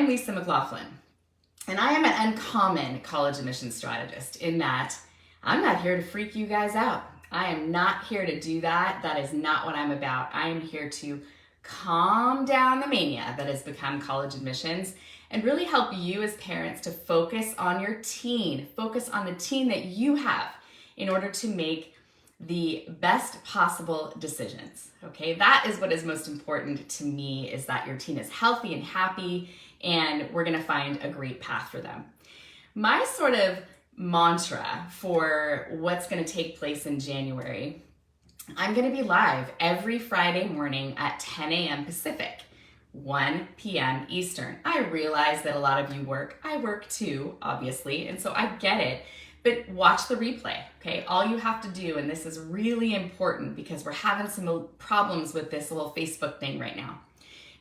am Lisa McLaughlin, and I am an uncommon college admissions strategist in that I'm not here to freak you guys out. I am not here to do that. That is not what I'm about. I am here to calm down the mania that has become college admissions and really help you as parents to focus on your teen, focus on the teen that you have in order to make the best possible decisions, okay? That is what is most important to me, is that your teen is healthy and happy, and we're gonna find a great path for them. My sort of mantra for what's gonna take place in January, I'm gonna be live every Friday morning at 10 a.m. Pacific, 1 p.m. Eastern. I realize that a lot of you work. I work too, obviously, and so I get it. But watch the replay, okay? All you have to do, and this is really important because we're having some problems with this little Facebook thing right now.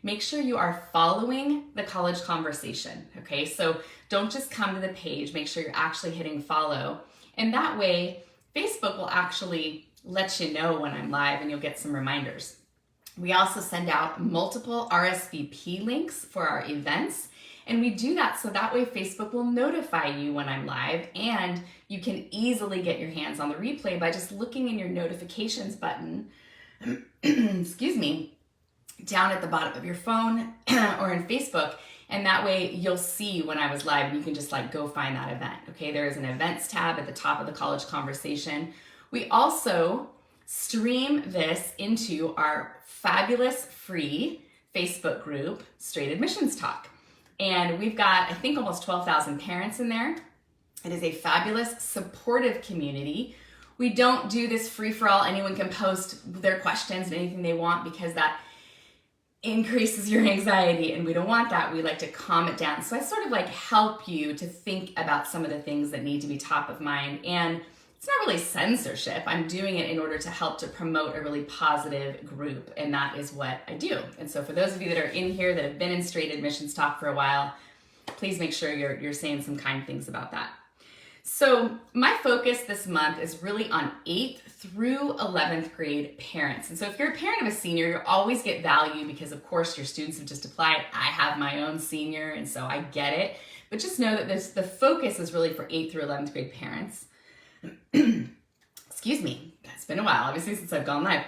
Make sure you are following the college conversation, okay? So don't just come to the page, make sure you're actually hitting follow. And that way, Facebook will actually let you know when I'm live and you'll get some reminders. We also send out multiple RSVP links for our events. And we do that so that way Facebook will notify you when I'm live, and you can easily get your hands on the replay by just looking in your notifications button, excuse me, down at the bottom of your phone or in Facebook. And that way you'll see when I was live and you can just go find that event. Okay, there is an events tab at the top of the college conversation. We also stream this into our fabulous free Facebook group, Straight Admissions Talk. And we've got, I think, almost 12,000 parents in there. It is a fabulous, supportive community. We don't do this free-for-all. Anyone can post their questions and anything they want because that increases your anxiety, and we don't want that. We like to calm it down. So I sort of help you to think about some of the things that need to be top of mind. And it's not really censorship. I'm doing it in order to help to promote a really positive group, and that is what I do. And so for those of you that are in here that have been in Straight Admissions Talk for a while, please make sure you're saying some kind things about that. So my focus this month is really on 8th through 11th grade parents. And so if you're a parent of a senior, you'll always get value because of course your students have just applied. I have my own senior, and so I get it. But just know that the focus is really for 8th through 11th grade parents. Excuse me, it's been a while, obviously, since I've gone live.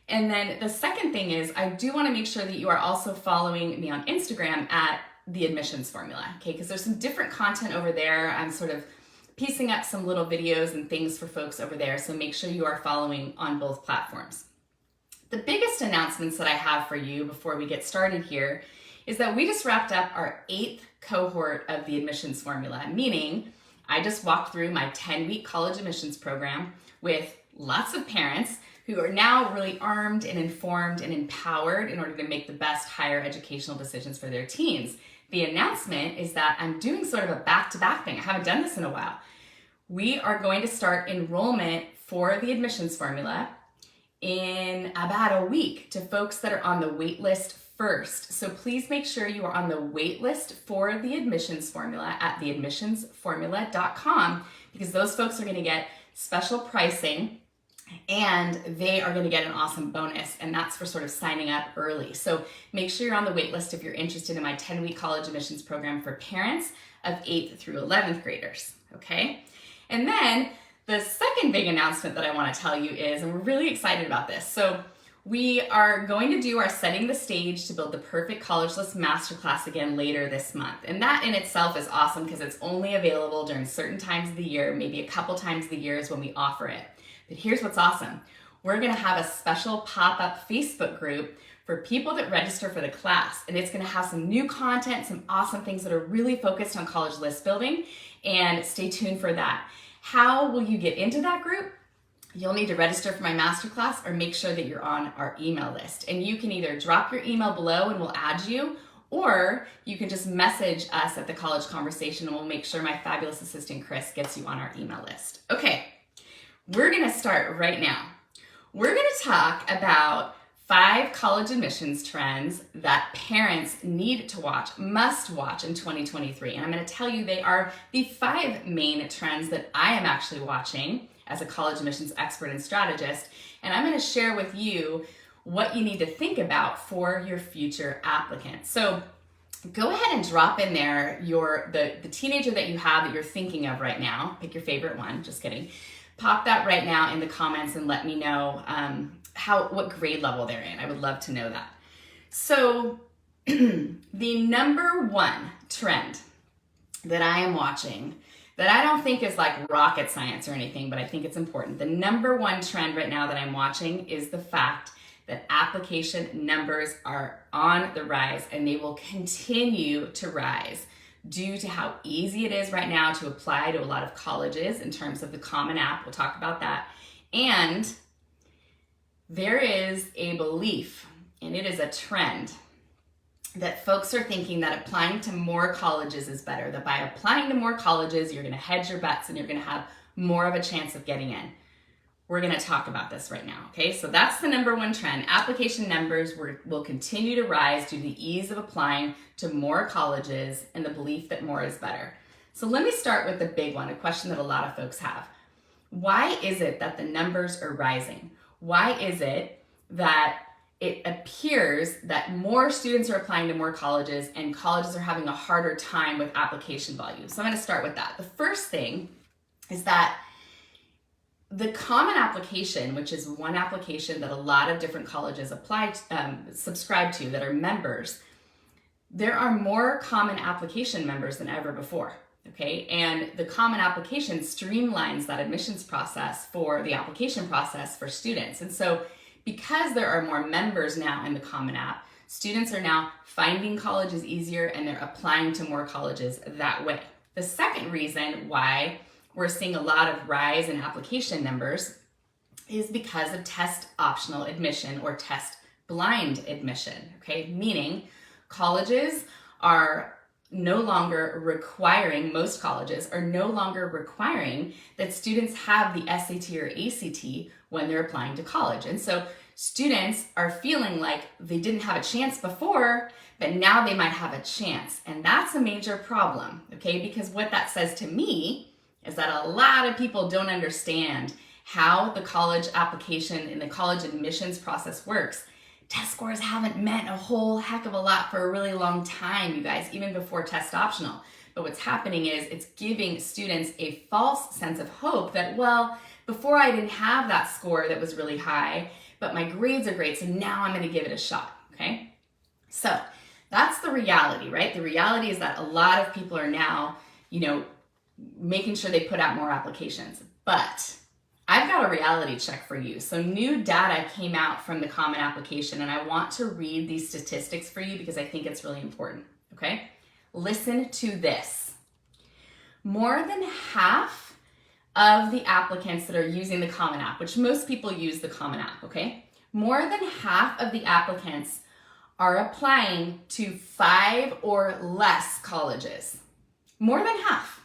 And then the second thing is I do want to make sure that you are also following me on Instagram at The Admissions Formula, okay? Because there's some different content over there. I'm sort of piecing up some little videos and things for folks over there, so make sure you are following on both platforms. The biggest announcements that I have for you before we get started here is that we just wrapped up our 8th cohort of the Admissions Formula, meaning I just walked through my 10-week college admissions program with lots of parents who are now really armed and informed and empowered in order to make the best higher educational decisions for their teens. The announcement is that I'm doing sort of a back-to-back thing. I haven't done this in a while. We are going to start enrollment for the Admissions Formula in about a week to folks that are on the wait list first. So please make sure you are on the wait list for the Admissions Formula at theadmissionsformula.com, because those folks are going to get special pricing and they are going to get an awesome bonus, and that's for sort of signing up early. So make sure you're on the wait list if you're interested in my 10-week college admissions program for parents of 8th through 11th graders, okay? And then the second big announcement that I want to tell you is, and we're really excited about this, so we are going to do our Setting the Stage to Build the Perfect College List Masterclass again later this month. And that in itself is awesome because it's only available during certain times of the year, maybe a couple times of the year is when we offer it. But here's what's awesome. We're gonna have a special pop-up Facebook group for people that register for the class. And it's gonna have some new content, some awesome things that are really focused on college list building, and stay tuned for that. How will you get into that group? You'll need to register for my masterclass or make sure that you're on our email list. And you can either drop your email below and we'll add you, or you can just message us at the College Conversation and we'll make sure my fabulous assistant Chris gets you on our email list. Okay, we're gonna start right now. We're gonna talk about 5 college admissions trends that parents need to watch, must watch in 2023. And I'm gonna tell you they are the 5 main trends that I am actually watching as a college admissions expert and strategist. And I'm gonna share with you what you need to think about for your future applicant. So go ahead and drop in there the teenager that you have that you're thinking of right now. Pick your favorite one, just kidding. Pop that right now in the comments and let me know what grade level they're in. I would love to know that. So the number one trend that I am watching, that I don't think is like rocket science or anything, but I think it's important. The number one trend right now that I'm watching is the fact that application numbers are on the rise, and they will continue to rise due to how easy it is right now to apply to a lot of colleges in terms of the Common App. We'll talk about that. And there is a belief, and it is a trend, that folks are thinking that applying to more colleges is better, that by applying to more colleges, you're gonna hedge your bets and you're gonna have more of a chance of getting in. We're gonna talk about this right now, okay? So that's the number one trend. Application numbers will continue to rise due to the ease of applying to more colleges and the belief that more is better. So let me start with the big one, a question that a lot of folks have. Why is it that the numbers are rising? Why is it that it appears that more students are applying to more colleges and colleges are having a harder time with application volume? So I'm gonna start with that. The first thing is that the Common Application, which is one application that a lot of different colleges subscribe to that are members, there are more Common Application members than ever before, okay? And the Common Application streamlines that admissions process for the application process for students. And so because there are more members now in the Common App, students are now finding colleges easier and they're applying to more colleges that way. The second reason why we're seeing a lot of rise in application numbers is because of test optional admission or test blind admission, okay? Meaning colleges are no longer requiring, most colleges are no longer requiring that students have the SAT or ACT when they're applying to college. And so students are feeling like they didn't have a chance before, but now they might have a chance. And that's a major problem, okay? Because what that says to me is that a lot of people don't understand how the college application and the college admissions process works. Test scores haven't meant a whole heck of a lot for a really long time, you guys, even before test optional. But what's happening is it's giving students a false sense of hope that, well, before I didn't have that score that was really high, but my grades are great, so now I'm gonna give it a shot, okay? So that's the reality, right? The reality is that a lot of people are now, making sure they put out more applications. But I've got a reality check for you. So new data came out from the Common Application, and I want to read these statistics for you because I think it's really important, okay? Listen to this. More than half of the applicants that are using the Common App, which most people use the Common App, okay? More than half of the applicants are applying to 5 or less colleges. More than half.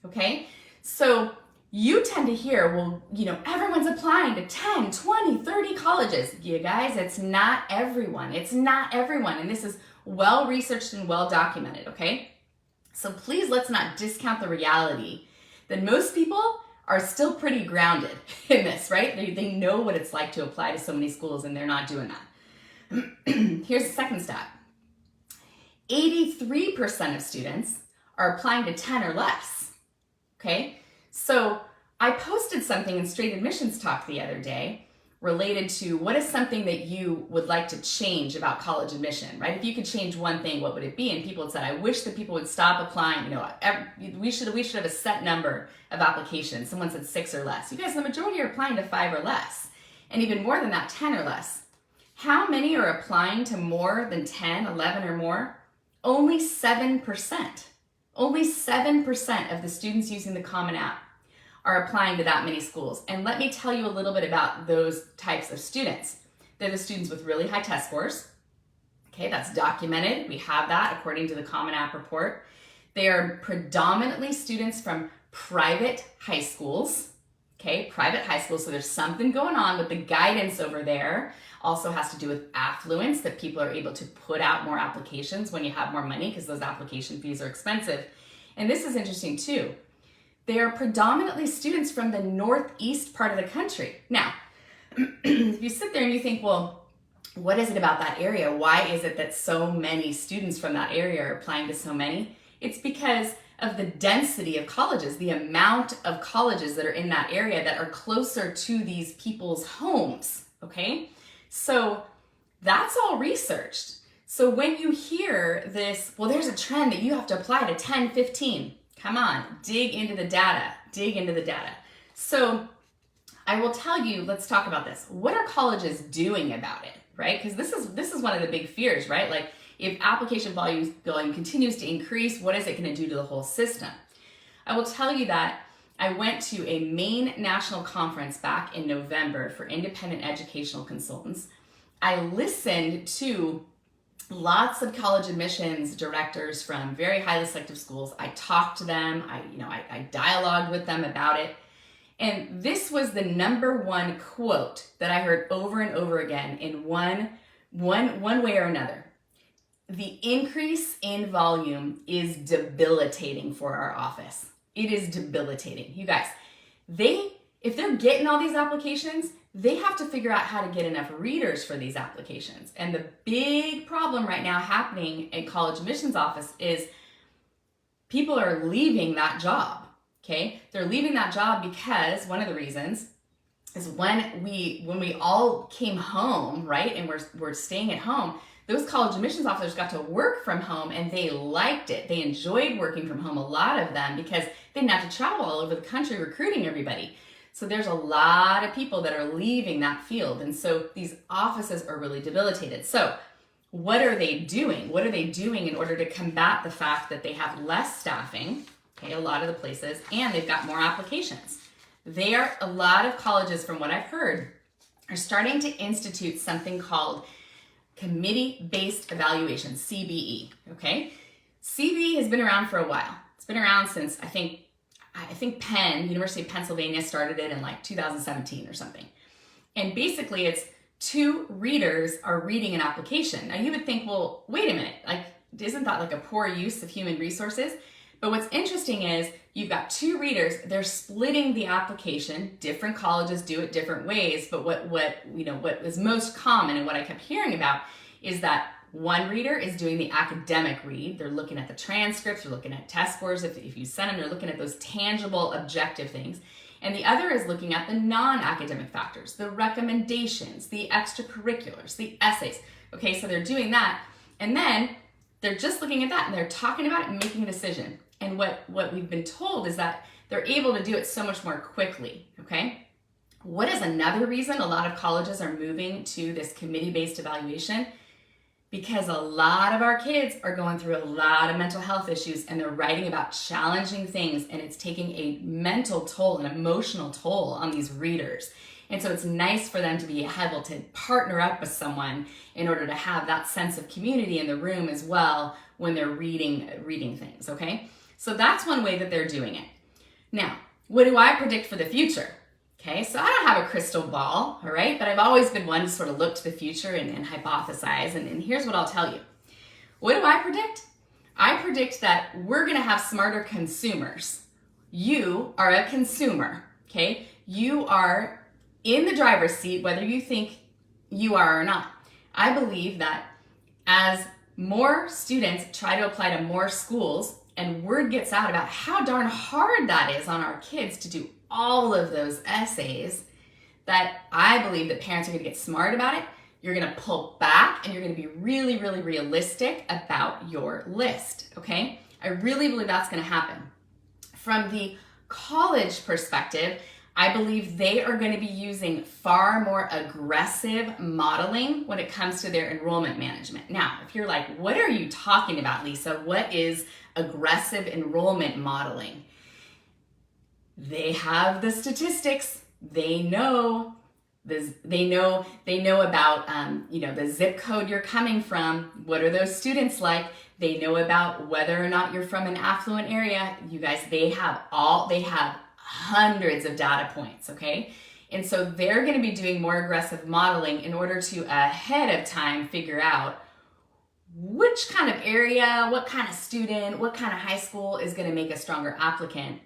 Okay, so you tend to hear, well, everyone's applying to 10, 20, 30 colleges. You guys, it's not everyone. It's not everyone. And this is well researched and well documented, okay? So please let's not discount the reality that most people are still pretty grounded in this, right? They know what it's like to apply to so many schools and they're not doing that. Here's the second stat. 83% of students are applying to 10 or less. Okay, so I posted something in Straight Admissions Talk the other day related to what is something that you would like to change about college admission, right? If you could change one thing, what would it be? And people had said, I wish that people would stop applying. We should have a set number of applications. Someone said 6 or less. You guys, the majority are applying to 5 or less. And even more than that, 10 or less. How many are applying to more than 10, 11 or more? Only 7%. Only 7% of the students using the Common App are applying to that many schools. And let me tell you a little bit about those types of students. They're the students with really high test scores. Okay, that's documented. We have that according to the Common App report. They are predominantly students from private high schools. Okay, private high schools. So there's something going on with the guidance over there. Also has to do with affluence, that people are able to put out more applications when you have more money because those application fees are expensive. And this is interesting too. They are predominantly students from the northeast part of the country. Now, if you sit there and you think, well, what is it about that area? Why is it that so many students from that area are applying to so many? It's because of the density of colleges, the amount of colleges that are in that area that are closer to these people's homes, okay? So that's all researched. So when you hear this, well, there's a trend that you have to apply to 10, 15, come on, dig into the data, dig into the data. So I will tell you, let's talk about this. What are colleges doing about it, right? Because this is one of the big fears, right? Like, if application volume continues to increase, what is it going to do to the whole system? I will tell you that I went to a Maine national conference back in November for independent educational consultants. I listened to lots of college admissions directors from very highly selective schools. I talked to them. I dialogued with them about it. And this was the number one quote that I heard over and over again in one way or another. The increase in volume is debilitating for our office. It is debilitating. You guys, if they're getting all these applications, they have to figure out how to get enough readers for these applications. And the big problem right now happening in college admissions office is people are leaving that job, okay? They're leaving that job because one of the reasons is when we all came home, right, and we're staying at home, those college admissions officers got to work from home and they liked it. They enjoyed working from home, a lot of them, because they didn't have to travel all over the country recruiting everybody. So there's a lot of people that are leaving that field. And so these offices are really debilitated. So what are they doing? What are they doing in order to combat the fact that they have less staffing, okay, a lot of the places, and they've got more applications? A lot of colleges, from what I've heard, are starting to institute something called committee-based evaluation, CBE, okay? CBE has been around for a while. It's been around since, I think Penn, University of Pennsylvania started it in like 2017 or something. And basically it's 2 readers are reading an application. Now you would think, well, wait a minute, like, isn't that like a poor use of human resources? But what's interesting is you've got 2 readers, they're splitting the application. Different colleges do it different ways, but what is most common and what I kept hearing about is that one reader is doing the academic read. They're looking at the transcripts, they're looking at test scores. If you send them, they're looking at those tangible, objective things. And the other is looking at the non-academic factors, the recommendations, the extracurriculars, the essays. Okay, so they're doing that. And then they're just looking at that and they're talking about it and making a decision. And what we've been told is that they're able to do it so much more quickly, okay? What is another reason a lot of colleges are moving to this committee-based evaluation? Because a lot of our kids are going through a lot of mental health issues and they're writing about challenging things, and it's taking a mental toll, an emotional toll on these readers. And so it's nice for them to be able to partner up with someone in order to have that sense of community in the room as well when they're reading things, okay? So that's one way that they're doing it. Now, what do I predict for the future? Okay, so I don't have a crystal ball, all right? But I've always been one to sort of look to the future and hypothesize, and here's what I'll tell you. What do I predict? I predict that we're gonna have smarter consumers. You are a consumer, okay? You are in the driver's seat, whether you think you are or not. I believe that as more students try to apply to more schools and word gets out about how darn hard that is on our kids to do all of those essays, that I believe that parents are going to get smart about it. You're going to pull back and you're going to be really, really realistic about your list, okay? I really believe that's going to happen. From the college perspective, I believe they are going to be using far more aggressive modeling when it comes to their enrollment management. Now, if you're like, what are you talking about, Lisa? What is aggressive enrollment modeling? They have the statistics. They know about the zip code you're coming from. What are those students like? They know about whether or not you're from an affluent area. You guys, they have hundreds of data points, okay? And so they're going to be doing more aggressive modeling in order to ahead of time figure out which kind of area, what kind of student, what kind of high school is going to make a stronger applicant,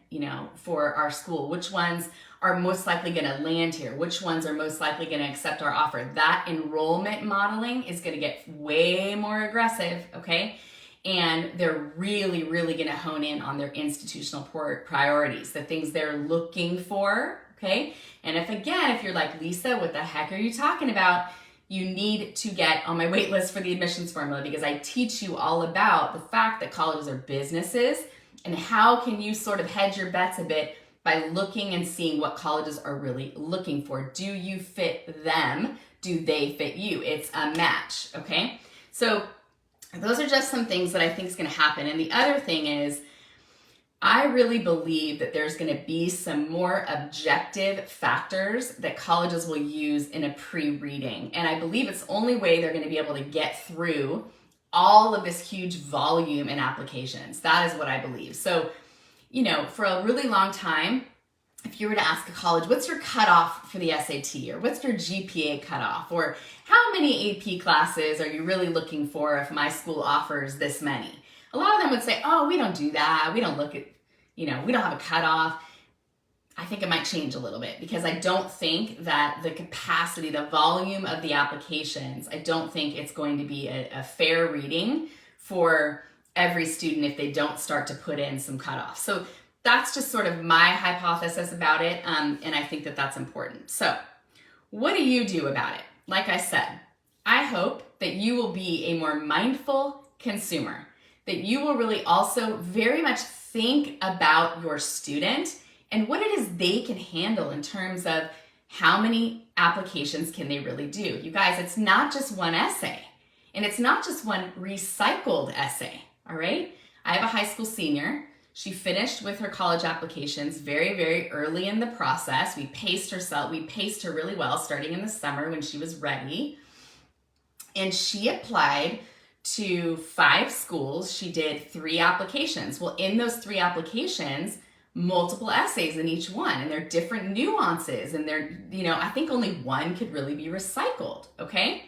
for our school? Which ones are most likely going to land here? Which ones are most likely going to accept our offer? That enrollment modeling is going to get way more aggressive, okay? And they're really, really going to hone in on their institutional priorities, the things they're looking for, okay? And if you're like, Lisa, what the heck are you talking about? You need to get on my wait list for the admissions formula, because I teach you all about the fact that colleges are businesses and how can you sort of hedge your bets a bit by looking and seeing what colleges are really looking for. Do you fit them? Do they fit you? It's a match, okay? So those are just some things that I think is going to happen. And the other thing is, I really believe that there's going to be some more objective factors that colleges will use in a pre-reading. And I believe it's the only way they're going to be able to get through all of this huge volume in applications. That is what I believe. So, for a really long time, if you were to ask a college, what's your cutoff for the SAT, or what's your GPA cutoff, or how many AP classes are you really looking for if my school offers this many? A lot of them would say, oh, we don't do that. We don't look at, we don't have a cutoff. I think it might change a little bit, because I don't think that the capacity, the volume of the applications, I don't think it's going to be a fair reading for every student if they don't start to put in some cutoffs. So that's just sort of my hypothesis about it, and I think that that's important. So what do you do about it? Like I said, I hope that you will be a more mindful consumer, that you will really also very much think about your student and what it is they can handle in terms of how many applications can they really do. You guys, it's not just one essay, and it's not just one recycled essay, all right? I have a high school senior. She finished with her college applications very, very early in the process. We paced her really well starting in the summer when she was ready. And she applied to 5 schools. She did 3 applications. Well, in those 3 applications, multiple essays in each one, and they're different nuances, and they're, I think only one could really be recycled, okay?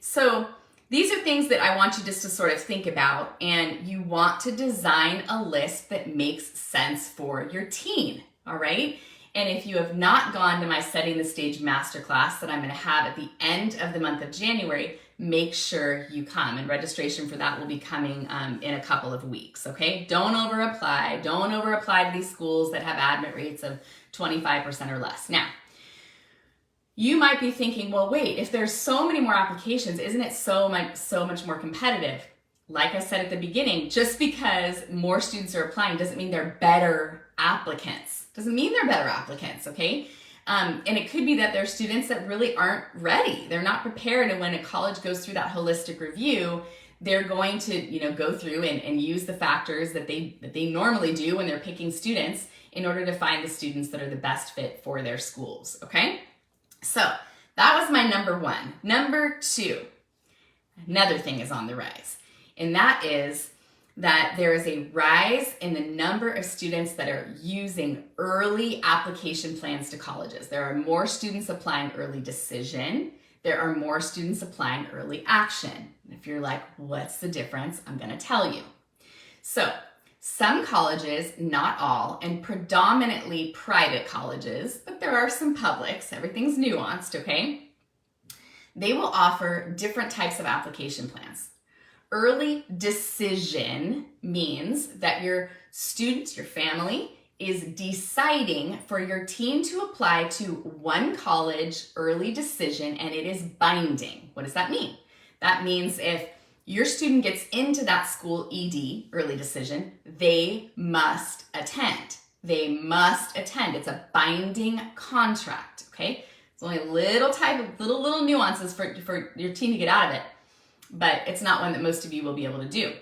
So these are things that I want you just to sort of think about, and you want to design a list that makes sense for your teen, all right? And if you have not gone to my Setting the Stage Masterclass that I'm going to have at the end of the month of January, make sure you come. And registration for that will be coming in a couple of weeks, okay? Don't over-apply. Don't over-apply to these schools that have admit rates of 25% or less. Now, you might be thinking, well, wait, if there's so many more applications, isn't it so much more competitive? Like I said at the beginning, just because more students are applying doesn't mean they're better applicants. Doesn't mean they're better applicants, okay? And it could be that they're students that really aren't ready. They're not prepared, and when a college goes through that holistic review, they're going to, go through and use the factors that they normally do when they're picking students in order to find the students that are the best fit for their schools, okay? So that was my number 1. Number 2, another thing is on the rise, and that is that there is a rise in the number of students that are using early application plans to colleges. There are more students applying early decision. There are more students applying early action. If you're like, what's the difference? I'm going to tell you. So some colleges, not all, and predominantly private colleges, but there are some publics, everything's nuanced, okay? They will offer different types of application plans. Early decision means that your student, your family, is deciding for your teen to apply to one college early decision, and it is binding. What does that mean? That means if your student gets into that school ED, early decision, they must attend. They must attend. It's a binding contract, okay? It's only a little nuances for your teen to get out of it, but it's not one that most of you will be able to do.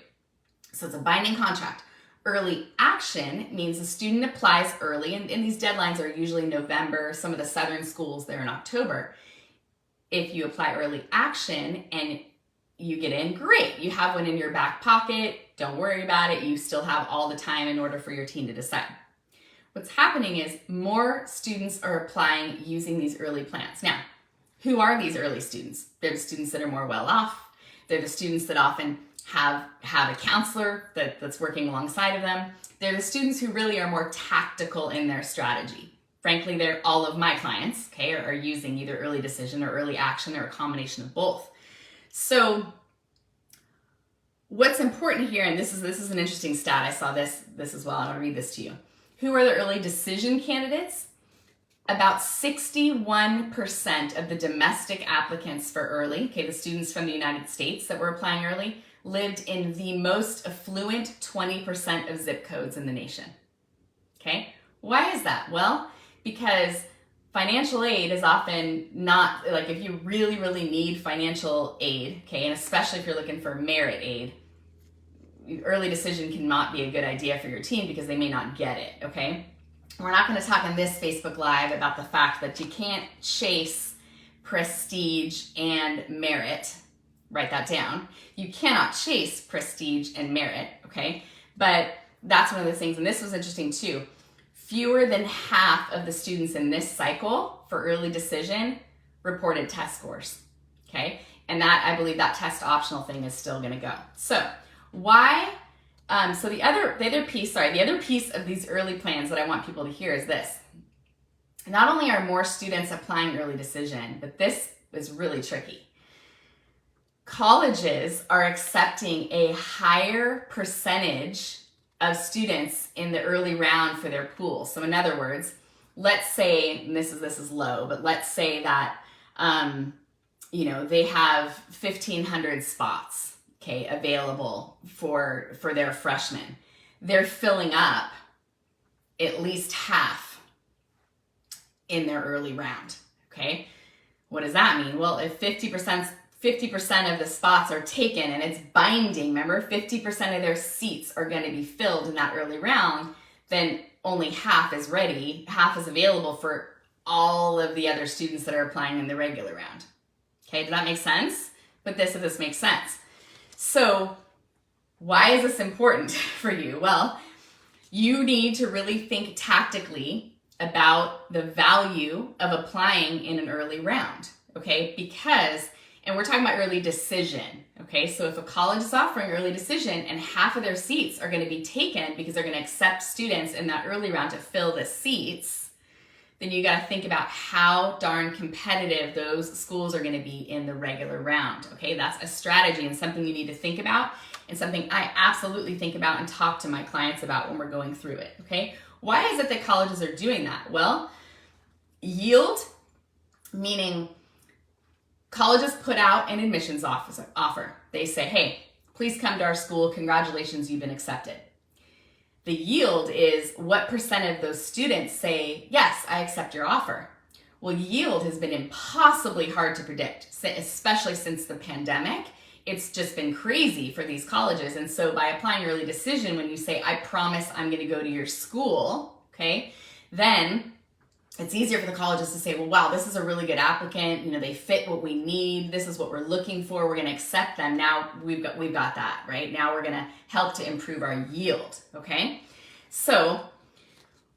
So it's a binding contract. Early action means the student applies early, and these deadlines are usually November. Some of the southern schools, they're in October. If you apply early action and you get in, great. You have one in your back pocket. Don't worry about it. You still have all the time in order for your teen to decide. What's happening is more students are applying using these early plans. Now, who are these early students? They're the students that are more well off. They're the students that often have a counselor that's working alongside of them. They're the students who really are more tactical in their strategy. Frankly, they're all of my clients, okay, are using either early decision or early action or a combination of both. So what's important here, and this is an interesting stat, I saw this as well, I want to read this to you. Who are the early decision candidates? About 61% of the domestic applicants for early, okay, the students from the United States that were applying early, lived in the most affluent 20% of zip codes in the nation. Okay, why is that? Well, because financial aid is often not, like if you really, really need financial aid, okay, and especially if you're looking for merit aid, early decision cannot be a good idea for your team because they may not get it, okay? We're not going to talk in this Facebook Live about the fact that you can't chase prestige and merit. Write that down. You cannot chase prestige and merit, okay? But that's one of the things, and this was interesting too. Fewer than half of the students in this cycle for early decision reported test scores, okay? And that, I believe that test optional thing is still gonna go. So why, the other piece of these early plans that I want people to hear is this. Not only are more students applying early decision, but this is really tricky. Colleges are accepting a higher percentage of students in the early round for their pool. So in other words, let's say, and this is low, but let's say that they have 1,500 spots, okay, available for their freshmen. They're filling up at least half in their early round, okay? What does that mean? Well, if 50% of the spots are taken and it's binding, remember, 50% of their seats are going to be filled in that early round, then only half is ready, half is available for all of the other students that are applying in the regular round. Okay, does that make sense? But if this makes sense. So why is this important for you? Well, you need to really think tactically about the value of applying in an early round, okay? Because, and we're talking about early decision, okay? So if a college is offering early decision and half of their seats are gonna be taken because they're gonna accept students in that early round to fill the seats, then you gotta think about how darn competitive those schools are gonna be in the regular round, okay? That's a strategy and something you need to think about and something I absolutely think about and talk to my clients about when we're going through it, okay? Why is it that colleges are doing that? Well, yield, meaning colleges put out an admissions offer. They say, hey, please come to our school. Congratulations, you've been accepted. The yield is what percent of those students say, yes, I accept your offer. Well, yield has been impossibly hard to predict, especially since the pandemic. It's just been crazy for these colleges. And so by applying early decision, when you say, I promise I'm going to go to your school, okay, then it's easier for the colleges to say, well, wow, this is a really good applicant. You know, they fit what we need. This is what we're looking for. We're going to accept them. Now we've got that, right? Now we're going to help to improve our yield, okay? So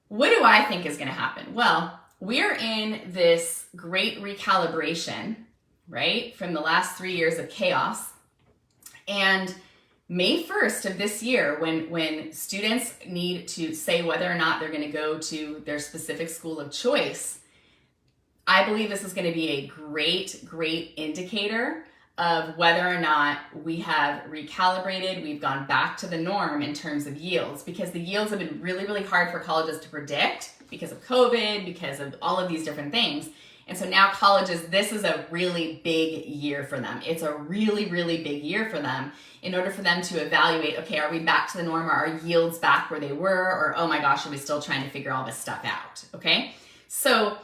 what do I think is going to happen? Well, we're in this great recalibration, right? From the last 3 years of chaos. And May 1st of this year, when students need to say whether or not they're going to go to their specific school of choice, I believe this is going to be a great, great indicator of whether or not we have recalibrated, we've gone back to the norm in terms of yields, because the yields have been really, really hard for colleges to predict because of COVID, because of all of these different things. And so now colleges, this is a really big year for them. It's a really, really big year for them in order for them to evaluate, okay, are we back to the norm? Are our yields back where they were? Or, oh my gosh, are we still trying to figure all this stuff out, okay? So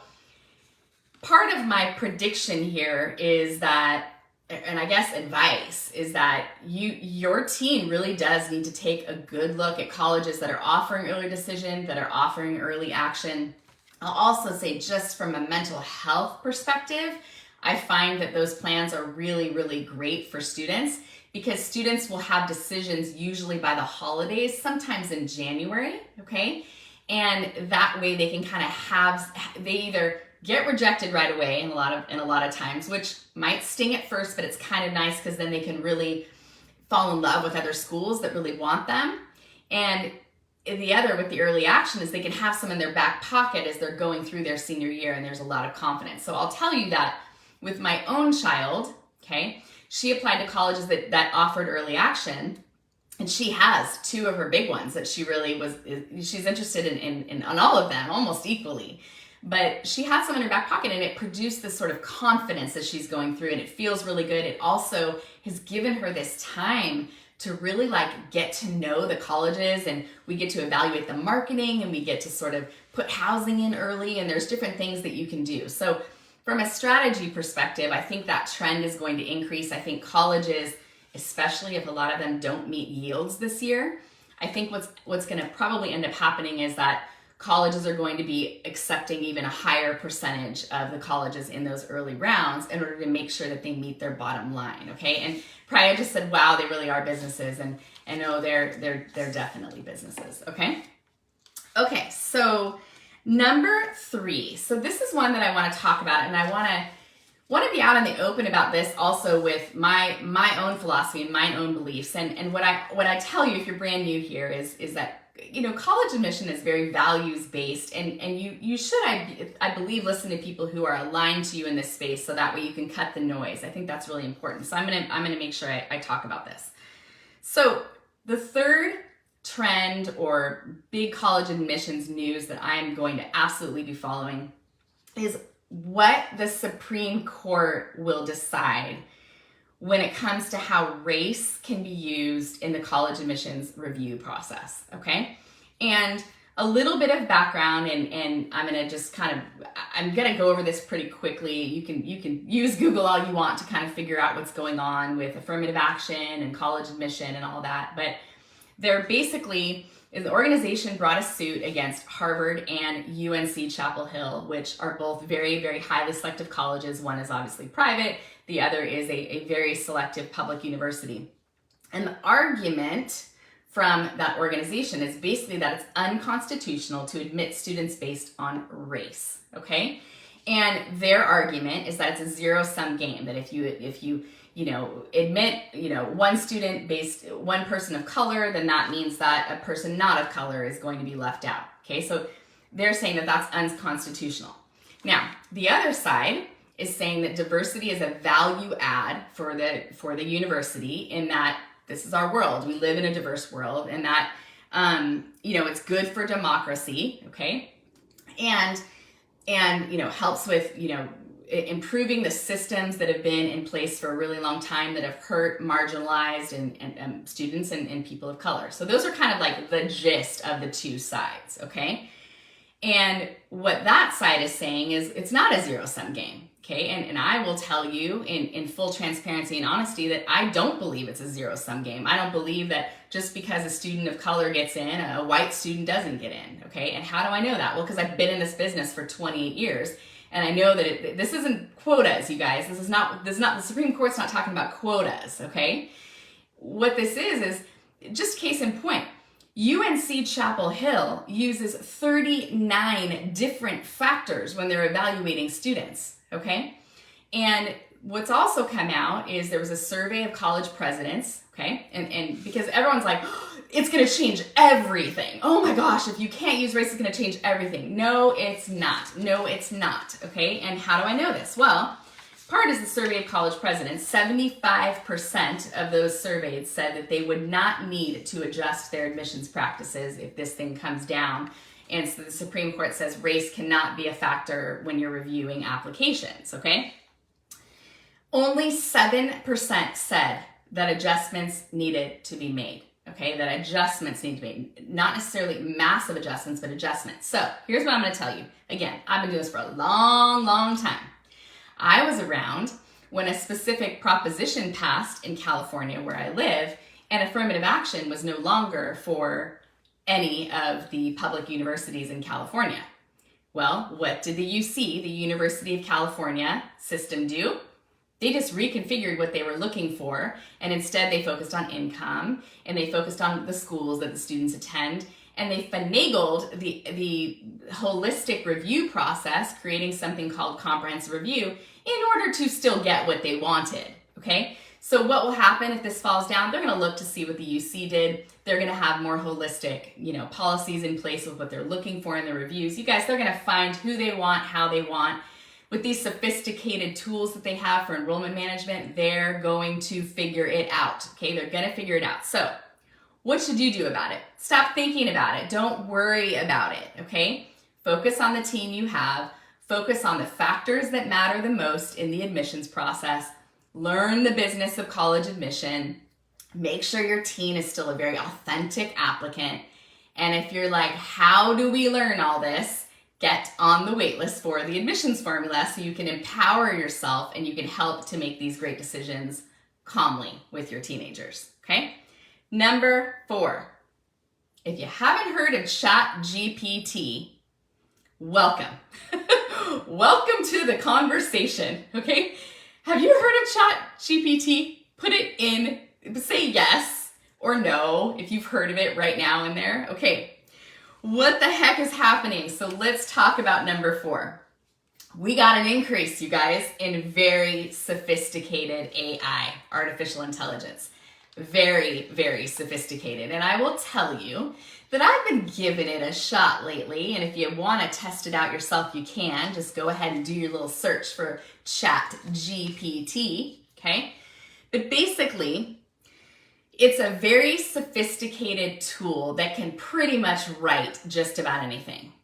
part of my prediction here is that, and I guess advice, is that your team really does need to take a good look at colleges that are offering early decision, that are offering early action. I'll also say, just from a mental health perspective, I find that those plans are really, really great for students, because students will have decisions usually by the holidays, sometimes in January, okay? And that way they can kind of they either get rejected right away in a lot of times, which might sting at first, but it's kind of nice because then they can really fall in love with other schools that really want them. And the other with the early action is they can have some in their back pocket as they're going through their senior year, and there's a lot of confidence. So I'll tell you that with my own child, okay, she applied to colleges that offered early action, and she has two of her big ones that she really she's interested in all of them almost equally. But she had some in her back pocket, and it produced this sort of confidence as she's going through, and it feels really good. It also has given her this time to really get to know the colleges, and we get to evaluate the marketing, and we get to sort of put housing in early, and there's different things that you can do. So from a strategy perspective, I think that trend is going to increase. I think colleges, especially if a lot of them don't meet yields this year, I think what's going to probably end up happening is that colleges are going to be accepting even a higher percentage of the colleges in those early rounds in order to make sure that they meet their bottom line, okay? And Priya just said, wow, they really are businesses, and no, they're definitely businesses, okay? Okay, so number 3. So this is one that I want to talk about, and I want to be out in the open about this also with my own philosophy and my own beliefs. And what I tell you if you're brand new here is that, you know, college admission is very values based, and you should, I believe, listen to people who are aligned to you in this space, so that way you can cut the noise. I think that's really important. So I'm gonna make sure I talk about this. So the third trend or big college admissions news that I'm going to absolutely be following is what the Supreme Court will decide when it comes to how race can be used in the college admissions review process, okay? And a little bit of background, and I'm gonna just I'm gonna go over this pretty quickly. You can use Google all you want to kind of figure out what's going on with affirmative action and college admission and all that, but they're basically, the organization brought a suit against Harvard and UNC Chapel Hill, which are both very, very highly selective colleges. One is obviously private, the other is a very selective public university. And the argument from that organization is basically that it's unconstitutional to admit students based on race, okay? And their argument is that it's a zero-sum game, that if you admit, one person of color, then that means that a person not of color is going to be left out, okay? So they're saying that that's unconstitutional. Now, the other side is saying that diversity is a value add for the university, in that this is our world. We live in a diverse world, and that, it's good for democracy, okay? And helps with, improving the systems that have been in place for a really long time that have hurt marginalized and students and people of color. So those are kind of like the gist of the two sides, okay? And what that side is saying is it's not a zero-sum game, okay? And I will tell you in full transparency and honesty that I don't believe it's a zero-sum game. I don't believe that just because a student of color gets in, a white student doesn't get in, okay? And how do I know that? Well, because I've been in this business for 28 years, and I know that this isn't quotas, you guys. This is not, the Supreme Court's not talking about quotas, okay? What this is just case in point. UNC Chapel Hill uses 39 different factors when they're evaluating students, okay? And what's also come out is there was a survey of college presidents, okay? And because everyone's like, oh, it's gonna change everything. Oh my gosh, if you can't use race, it's gonna change everything. No, it's not. No, it's not, okay? And how do I know this? Well, part is the survey of college presidents. 75% of those surveyed said that they would not need to adjust their admissions practices if this thing comes down. And so the Supreme Court says race cannot be a factor when you're reviewing applications, okay? Only 7% said that adjustments needed to be made, okay? That adjustments need to be made. Not necessarily massive adjustments, but adjustments. So here's what I'm gonna tell you. Again, I've been doing this for a long, long time. I was around when a specific proposition passed in California where I live, and affirmative action was no longer for any of the public universities in California. Well, what did the UC, the University of California system, do? They just reconfigured what they were looking for, and instead they focused on income, and they focused on the schools that the students attend, and they finagled the holistic review process, creating something called comprehensive review, in order to still get what they wanted, okay? So what will happen if this falls down? They're going to look to see what the UC did. They're going to have more holistic, policies in place with what they're looking for in the reviews. You guys, they're going to find who they want, how they want. With these sophisticated tools that they have for enrollment management, they're going to figure it out, okay? They're going to figure it out. So what should you do about it? Stop thinking about it. Don't worry about it, okay? Focus on the team you have. Focus on the factors that matter the most in the admissions process. Learn the business of college admission. Make sure your teen is still a very authentic applicant. And if you're like, how do we learn all this? Get on the wait list for the admissions formula so you can empower yourself and you can help to make these great decisions calmly with your teenagers, okay? Number 4, if you haven't heard of ChatGPT, welcome. Welcome to the conversation, okay? Have you heard of ChatGPT? Put it in, say yes or no if you've heard of it right now in there. Okay, what the heck is happening? So let's talk about number 4. We got an increase, you guys, in very sophisticated AI, artificial intelligence. Very, very sophisticated. And I will tell you that I've been giving it a shot lately. And if you want to test it out yourself, you can. Just go ahead and do your little search for ChatGPT, okay? But basically, it's a very sophisticated tool that can pretty much write just about anything.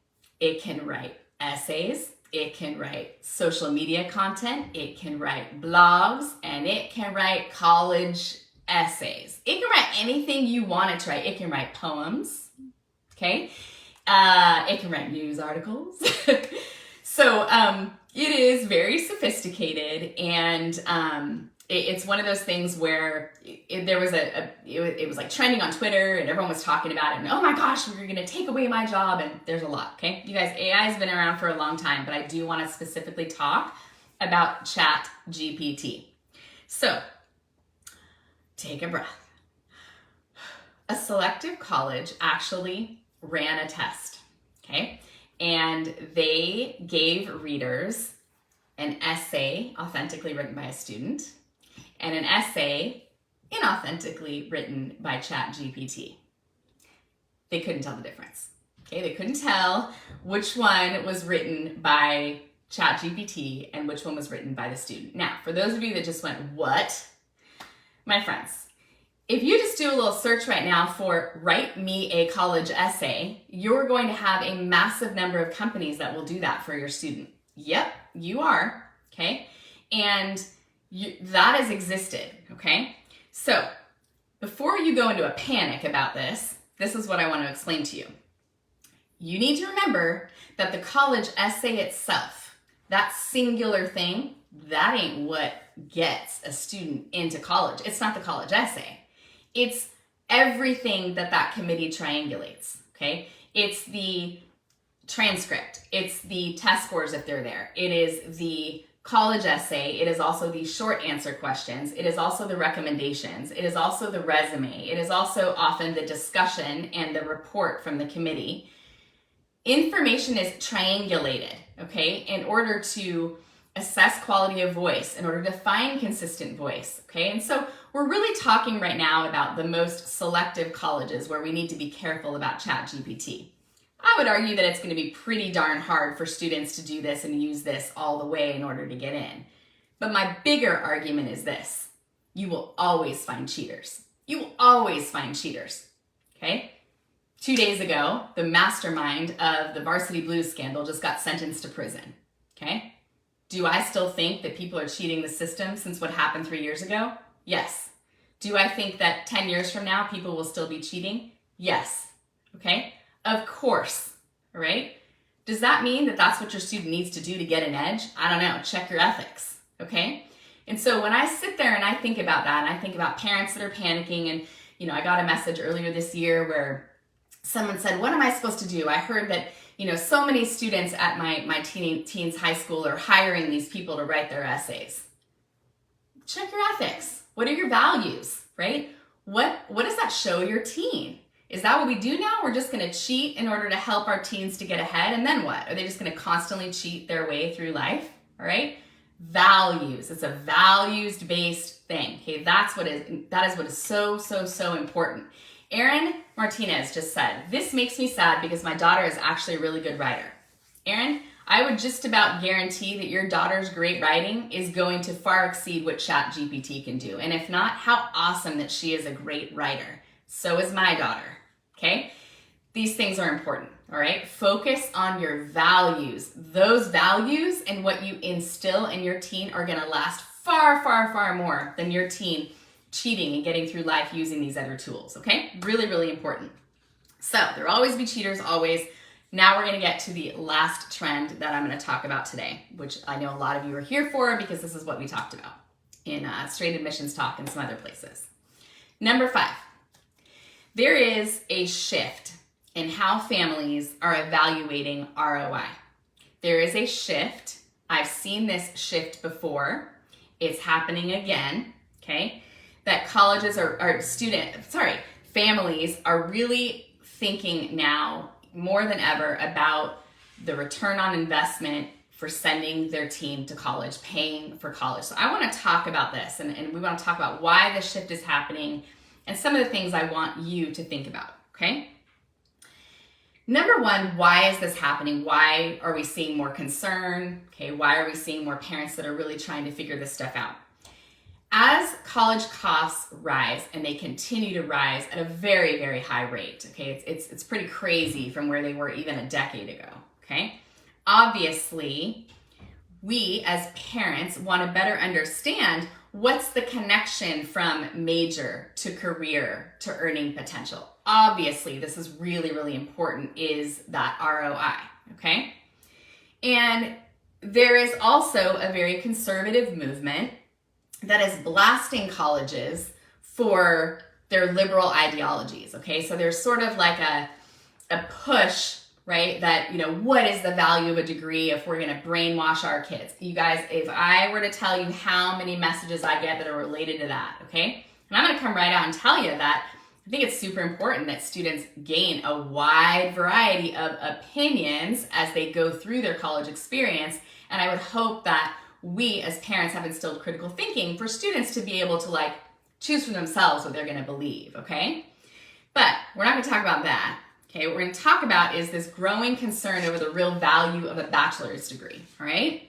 It can write essays, it can write social media content, it can write blogs, and it can write college essays. It can write anything you want it to write. It can write poems, okay? It can write news articles. So it is very sophisticated, and it's one of those things where there was it was like trending on Twitter, and everyone was talking about it, and oh my gosh, we're gonna take away my job, and there's a lot, okay? You guys, AI has been around for a long time, but I do want to specifically talk about ChatGPT. So take a breath. A selective college actually ran a test, okay? And they gave readers an essay authentically written by a student and an essay inauthentically written by ChatGPT. They couldn't tell the difference, okay? They couldn't tell which one was written by ChatGPT and which one was written by the student. Now, for those of you that just went, what? My friends, if you just do a little search right now for write me a college essay, you're going to have a massive number of companies that will do that for your student. Yep, you are, okay? And that has existed, okay? So before you go into a panic about this, this is what I want to explain to you. You need to remember that the college essay itself, that singular thing, that ain't what gets a student into college. It's not the college essay. It's everything that committee triangulates, okay? It's the transcript. It's the test scores if they're there. It is the college essay. It is also the short answer questions. It is also the recommendations. It is also the resume. It is also often the discussion and the report from the committee. Information is triangulated, okay, in order to assess quality of voice, in order to find consistent voice, okay? And so we're really talking right now about the most selective colleges where we need to be careful about ChatGPT. I would argue that it's going to be pretty darn hard for students to do this and use this all the way in order to get in. But my bigger argument is this: you will always find cheaters. You will always find cheaters, okay? 2 days ago, the mastermind of the Varsity Blues scandal just got sentenced to prison, okay? Do I still think that people are cheating the system since what happened 3 years ago? Yes. Do I think that 10 years from now people will still be cheating? Yes. Okay? Of course. All right? Does that mean that that's what your student needs to do to get an edge? I don't know. Check your ethics. Okay? And so when I sit there and I think about that, and I think about parents that are panicking, and I got a message earlier this year where someone said, what am I supposed to do? I heard that so many students at my teens high school are hiring these people to write their essays. Check your ethics. What are your values, right? What does that show your teen? Is that what we do now? We're just going to cheat in order to help our teens to get ahead, and then what? Are they just going to constantly cheat their way through life? All right? Values. It's a values-based thing. Okay, that is what is so important. Erin Martinez just said, this makes me sad because my daughter is actually a really good writer. Erin, I would just about guarantee that your daughter's great writing is going to far exceed what ChatGPT can do. And if not, how awesome that she is a great writer. So is my daughter, okay? These things are important, all right? Focus on your values. Those values and what you instill in your teen are gonna last far more than your teen cheating and getting through life using these other tools, okay? Really important. So there will always be cheaters, always. Now we're gonna get to the last trend that I'm gonna talk about today, which I know a lot of you are here for because this is what we talked about in Straight Admissions Talk and some other places. Number 5, there is a shift in how families are evaluating ROI. There is a shift. I've seen this shift before. It's happening again, okay? That colleges families are really thinking now more than ever about the return on investment for sending their teen to college, paying for college. So I want to talk about this and we want to talk about why this shift is happening and some of the things I want you to think about, okay? Number 1, why is this happening? Why are we seeing more concern? Okay, why are we seeing more parents that are really trying to figure this stuff out? As college costs rise, and they continue to rise at a very high rate, okay? It's pretty crazy from where they were even a decade ago, okay? Obviously, we as parents want to better understand what's the connection from major to career to earning potential. Obviously, this is really important, is that ROI, okay? And there is also a very conservative movement that is blasting colleges for their liberal ideologies, okay? So there's sort of like a push, right? That, what is the value of a degree if we're gonna brainwash our kids? You guys, if I were to tell you how many messages I get that are related to that, okay? And I'm gonna come right out and tell you that I think it's super important that students gain a wide variety of opinions as they go through their college experience. And I would hope that we as parents have instilled critical thinking for students to be able to choose for themselves what they're gonna believe, okay? But we're not gonna talk about that, okay? What we're gonna talk about is this growing concern over the real value of a bachelor's degree, all right?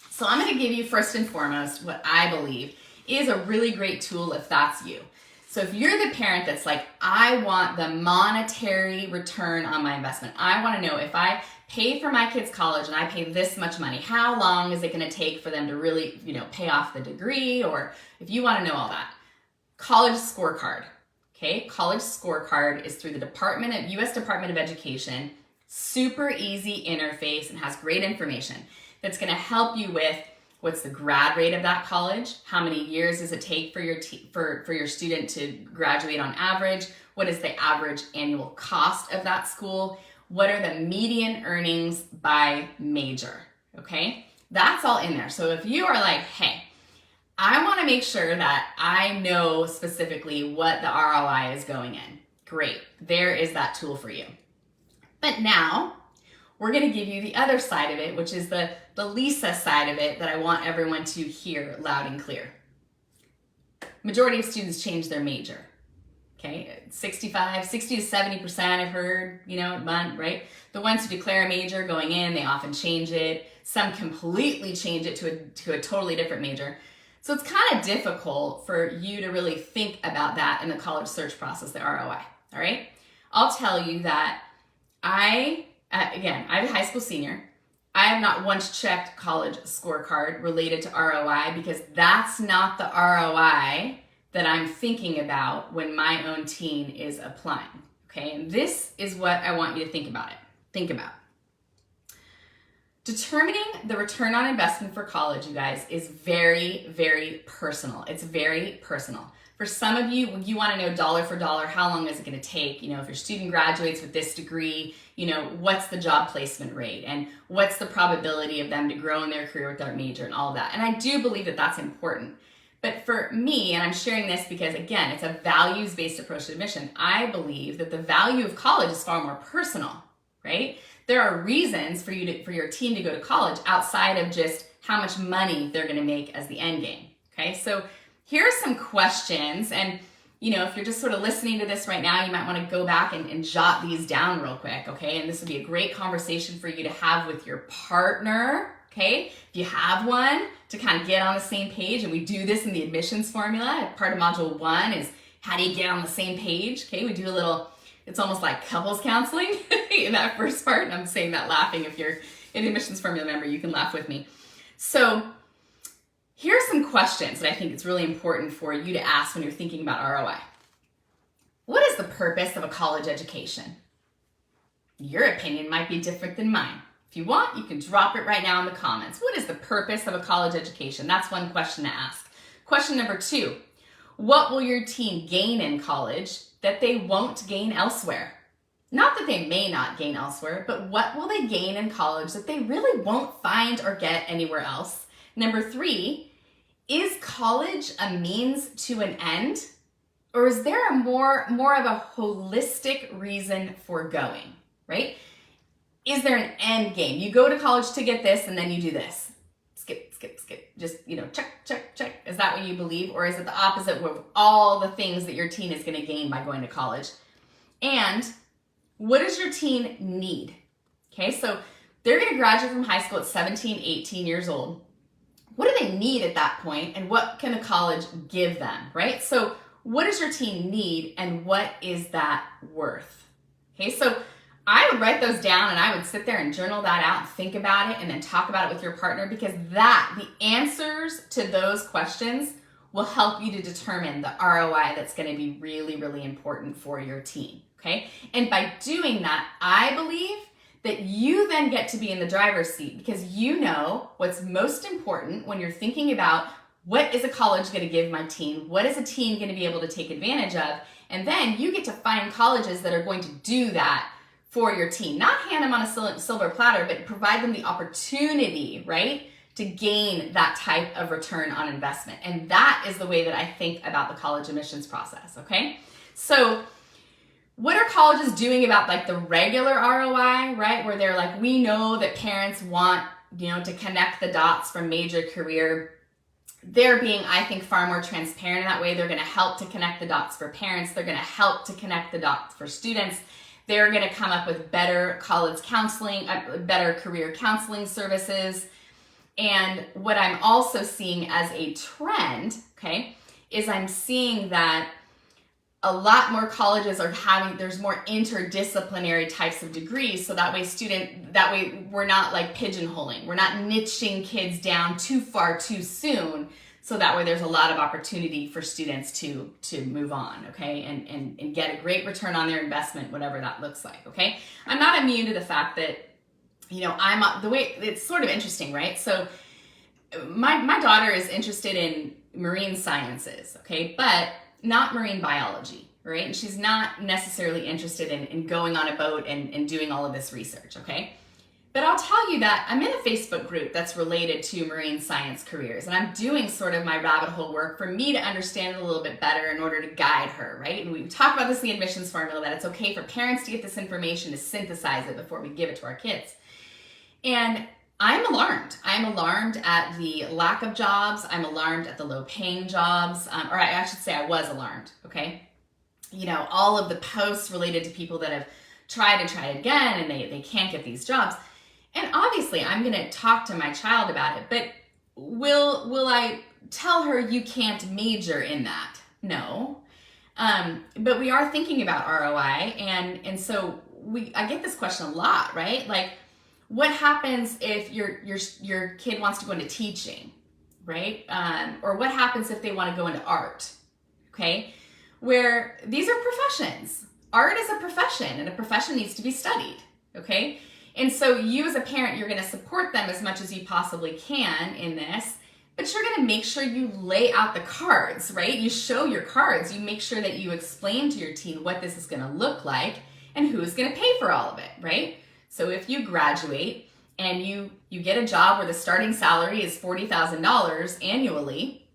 So I'm gonna give you first and foremost what I believe is a really great tool if that's you. So if you're the parent that's like, I want the monetary return on my investment. I wanna know if I pay for my kid's college and I pay this much money, how long is it gonna take for them to really, pay off the degree? Or if you wanna know all that. College Scorecard, okay? College Scorecard is through the US Department of Education. Super easy interface and has great information that's gonna help you with what's the grad rate of that college? How many years does it take for your student to graduate on average? What is the average annual cost of that school? What are the median earnings by major, okay? That's all in there. So if you are like, hey, I wanna make sure that I know specifically what the ROI is going in, great, there is that tool for you. But now, we're gonna give you the other side of it, which is the Lisa side of it that I want everyone to hear loud and clear. Majority of students change their major, okay? 60 to 70% I've heard, right? The ones who declare a major going in, they often change it. Some completely change it to a totally different major. So it's kind of difficult for you to really think about that in the college search process, the ROI, all right? I'll tell you that I'm a high school senior. I have not once checked College Scorecard related to ROI because that's not the ROI that I'm thinking about when my own teen is applying, okay? And this is what I want you to think about. Determining the return on investment for college, you guys, is very personal. It's very personal. For some of you, you want to know dollar for dollar, how long is it going to take? If your student graduates with this degree, what's the job placement rate and what's the probability of them to grow in their career with their major and all of that. And I do believe that that's important. But for me, and I'm sharing this because, again, it's a values-based approach to admission, I believe that the value of college is far more personal, right? There are reasons for your teen to go to college outside of just how much money they're going to make as the end game. Okay, so here are some questions, and if you're just sort of listening to this right now, you might want to go back and jot these down real quick, okay? And this would be a great conversation for you to have with your partner, okay? If you have one, to kind of get on the same page, and we do this in the admissions formula. Part of module 1 is how do you get on the same page, okay? We do a little, it's almost like couples counseling in that first part, and I'm saying that laughing. If you're an admissions formula member, you can laugh with me. So here are some questions that I think it's really important for you to ask when you're thinking about ROI. What is the purpose of a college education? Your opinion might be different than mine. If you want, you can drop it right now in the comments. What is the purpose of a college education? That's one question to ask. Question number 2, what will your teen gain in college that they won't gain elsewhere? Not that they may not gain elsewhere, but what will they gain in college that they really won't find or get anywhere else? Number 3, is college a means to an end? Or is there a more of a holistic reason for going, right? Is there an end game? You go to college to get this and then you do this. Skip. Just, check. Is that what you believe? Or is it the opposite with all the things that your teen is going to gain by going to college? And what does your teen need? Okay, so they're going to graduate from high school at 17, 18 years old. What do they need at that point, and what can the college give them, right? So what does your teen need, and what is that worth? Okay, so I would write those down, and I would sit there and journal that out and think about it and then talk about it with your partner, because the answers to those questions will help you to determine the ROI that's going to be really, really important for your teen, okay? And by doing that, I believe that you then get to be in the driver's seat, because you know what's most important when you're thinking about what is a college going to give my teen, what is a teen going to be able to take advantage of, and then you get to find colleges that are going to do that for your teen. Not hand them on a silver platter, but provide them the opportunity, right, to gain that type of return on investment. And that is the way that I think about the college admissions process, okay? So what are colleges doing about like the regular ROI, right? Where they're like, we know that parents want, to connect the dots from major career. They're being, I think, far more transparent in that way. They're going to help to connect the dots for parents. They're going to help to connect the dots for students. They're going to come up with better college counseling, better career counseling services. And what I'm also seeing as a trend, okay, is I'm seeing that a lot more colleges are there's more interdisciplinary types of degrees, so that way we're not like pigeonholing. We're not niching kids down too far too soon, so that way there's a lot of opportunity for students to move on, okay, and get a great return on their investment, whatever that looks like, okay? I'm not immune to the fact that, the way, it's sort of interesting, right? So my daughter is interested in marine sciences, okay, but not marine biology, right? And she's not necessarily interested in going on a boat and doing all of this research, okay? But I'll tell you that I'm in a Facebook group that's related to marine science careers, and I'm doing sort of my rabbit hole work for me to understand it a little bit better in order to guide her, right? And we talk about this in the admissions formula, that it's okay for parents to get this information, to synthesize it before we give it to our kids. And I'm alarmed. I'm alarmed at the lack of jobs. I'm alarmed at the low-paying jobs, or I should say I was alarmed, okay? All of the posts related to people that have tried and tried again, and they can't get these jobs. And obviously, I'm going to talk to my child about it, but will I tell her you can't major in that? No. But we are thinking about ROI, and so I get this question a lot, right? Like, what happens if your kid wants to go into teaching, right? Or what happens if they want to go into art, okay? Where these are professions. Art is a profession, and a profession needs to be studied, okay? And so you as a parent, you're going to support them as much as you possibly can in this, but you're going to make sure you lay out the cards, right? You show your cards. You make sure that you explain to your teen what this is going to look like and who's going to pay for all of it, right? So if you graduate and you get a job where the starting salary is $40,000 annually,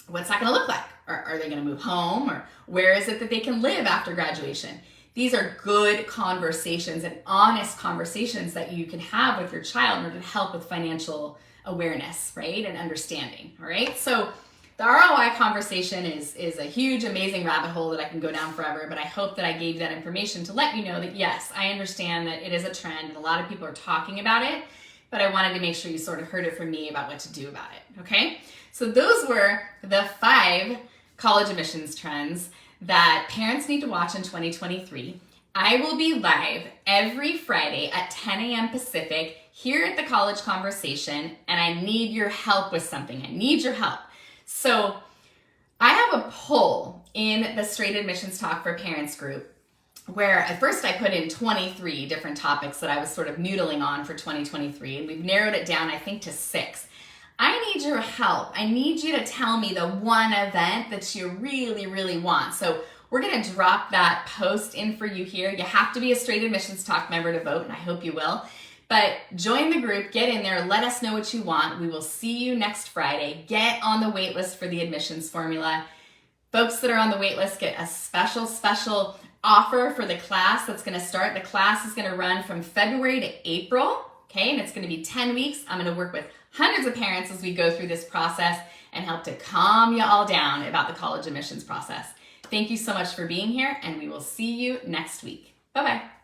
what's that going to look like? Are they going to move home? Or where is it that they can live after graduation? These are good conversations and honest conversations that you can have with your child in order to help with financial awareness, right? And understanding, all right? So the ROI conversation is a huge, amazing rabbit hole that I can go down forever, but I hope that I gave you that information to let you know that yes, I understand that it is a trend and a lot of people are talking about it, but I wanted to make sure you sort of heard it from me about what to do about it, okay? So those were the 5 college admissions trends that parents need to watch in 2023. I will be live every Friday at 10 a.m. Pacific here at the College Conversation, and I need your help with something. I need your help. So I have a poll in the Straight Admissions Talk for Parents group where at first I put in 23 different topics that I was sort of noodling on for 2023, and we've narrowed it down, I think, to 6. I need your help. I need you to tell me the one event that you really, really want. So we're going to drop that post in for you here. You have to be a Straight Admissions Talk member to vote, and I hope you will. But join the group, get in there, let us know what you want. We will see you next Friday. Get on the wait list for the admissions formula. Folks that are on the wait list get a special offer for the class that's going to start. The class is going to run from February to April, okay? And it's going to be 10 weeks. I'm going to work with hundreds of parents as we go through this process and help to calm you all down about the college admissions process. Thank you so much for being here, and we will see you next week. Bye-bye.